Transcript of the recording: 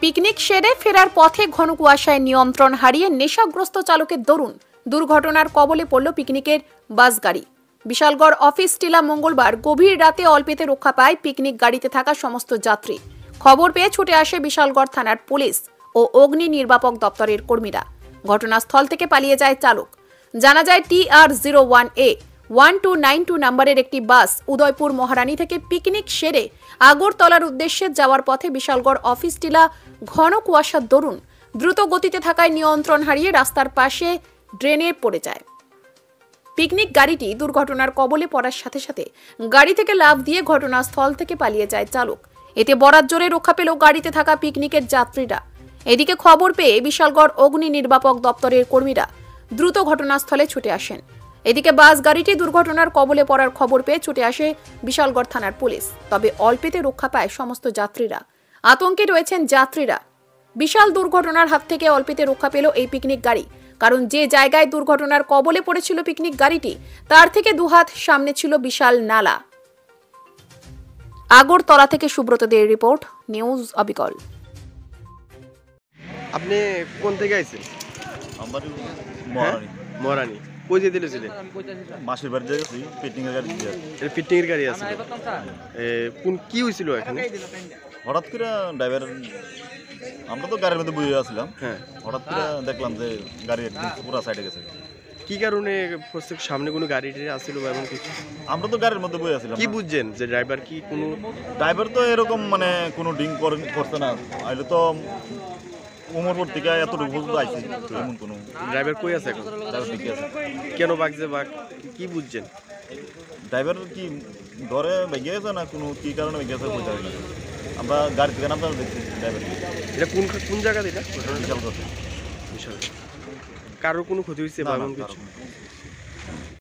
Picnic সেরে ফেরার পথে ঘন কুয়াশায় নিয়ন্ত্রণ হারিয়ে নেশাগ্রস্ত চালকের দরুন দুর্ঘটনার কবলে পড়ল পিকনিকের বাস গাড়ি। বিশালগড় অফিস টিলা মঙ্গলবার গভীর রাতে অল্পেতে রক্ষা পায় পিকনিক গাড়িতে থাকা সমস্ত যাত্রী। খবর পেয়ে ছুটে আসে বিশালগড় থানার পুলিশ ও অগ্নি নির্বাপক দপ্তরের কর্মীরা। ঘটনাস্থল থেকে পালিয়ে যায় চালক। জানা যায় TR01A 1292 নম্বরের একটি বাস উদয়পুর মহারানী থেকে পিকনিক সেরে আগরতলার উদ্দেশ্যে যাওয়ার পথে বিশালগড় অফিস টিলা ঘন কুয়াশার দরুন দ্রুত গতিতে থাকায় নিয়ন্ত্রণ হারিয়ে রাস্তার পাশে ড্রেনে পড়ে যায়। পিকনিক গাড়িটি দুর্ঘটনার কবলে পড়ার সাথে সাথে গাড়ি থেকে লাফ দিয়ে ঘটনাস্থল থেকে পালিয়ে যায় চালক। এতে বরাত জোরে রক্ষা পেল গাড়িতে থাকা পিকনিকের যাত্রীরা। এদিকে খবর পেয়ে বিশালগড় অগ্নি নির্বাপক দপ্তরের কর্মীরা দ্রুত ঘটনাস্থলে ছুটে আসেন। এদিকে বাস গাড়িটি দুর্ঘটনার কবলে পড়ার খবর পেয়ে ছুটে আসে বিশালগড় থানার পুলিশ। তবে অল্পেতে রক্ষা পায় সমস্ত যাত্রীরা। আতঙ্কে রয়েছেন যাত্রীরা। বিশাল দুর্ঘটনার হাত থেকে অল্পেতে রক্ষা পেল এই পিকনিক গাড়ি। কারণ যে জায়গায় দুর্ঘটনার কবলে পড়েছিল পিকনিক গাড়িটি তার থেকে দুহাত সামনে ছিল বিশাল নালা। আগরতলা থেকে সুব্রত দের রিপোর্ট, নিউজ অবিকল। আপনি কোন থেকে আইছেন? আমার মহারানী। কই যেতে দিয়েছিলেন? মাসির বাড়ি যাচ্ছি, পিকনিকের গাড়ি দিয়ে। এটা পিকনিকের গাড়ি আছে। কোন কি হয়েছিল এখানে? হঠাৎ করে ড্রাইভার, আমরা তো গাড়ির মধ্যে বসে আসছিলাম, হ্যাঁ, হঠাৎ করে দেখলাম যে গাড়ি একদম পুরো সাইডে গেছে। কি কারণে সামনে কোনো গাড়ি আসছিল বা এমন কিছু? আমরা তো গাড়ির মধ্যে বসে আসছিলাম। কি বুঝছেন যে ড্রাইভার কি কোনো? ড্রাইভার তো এরকম মানে কোনো ড্রিঙ্ক করছে না, আইলে তো উমরপুর থেকে এতটুকু পর্যন্ত আইছি, এমন কোনো। ড্রাইভার কই আছে এখন? ড্রাইভার ঠিক আছে। কেন বাগছে বা কি বুঝছেন? ড্রাইভার কি ঘরে বেগে গেছে না কোনো কি কারণে বেগে গেছে বুঝতে পারি না। আমরা গাড়ি থেকে নামতে দেখছি ড্রাইভার। এটা কোন জায়গা এটা? বিশাল কথা। বিশাল। কারোর কোনো ক্ষতি হয়েছে বা এমন কিছু?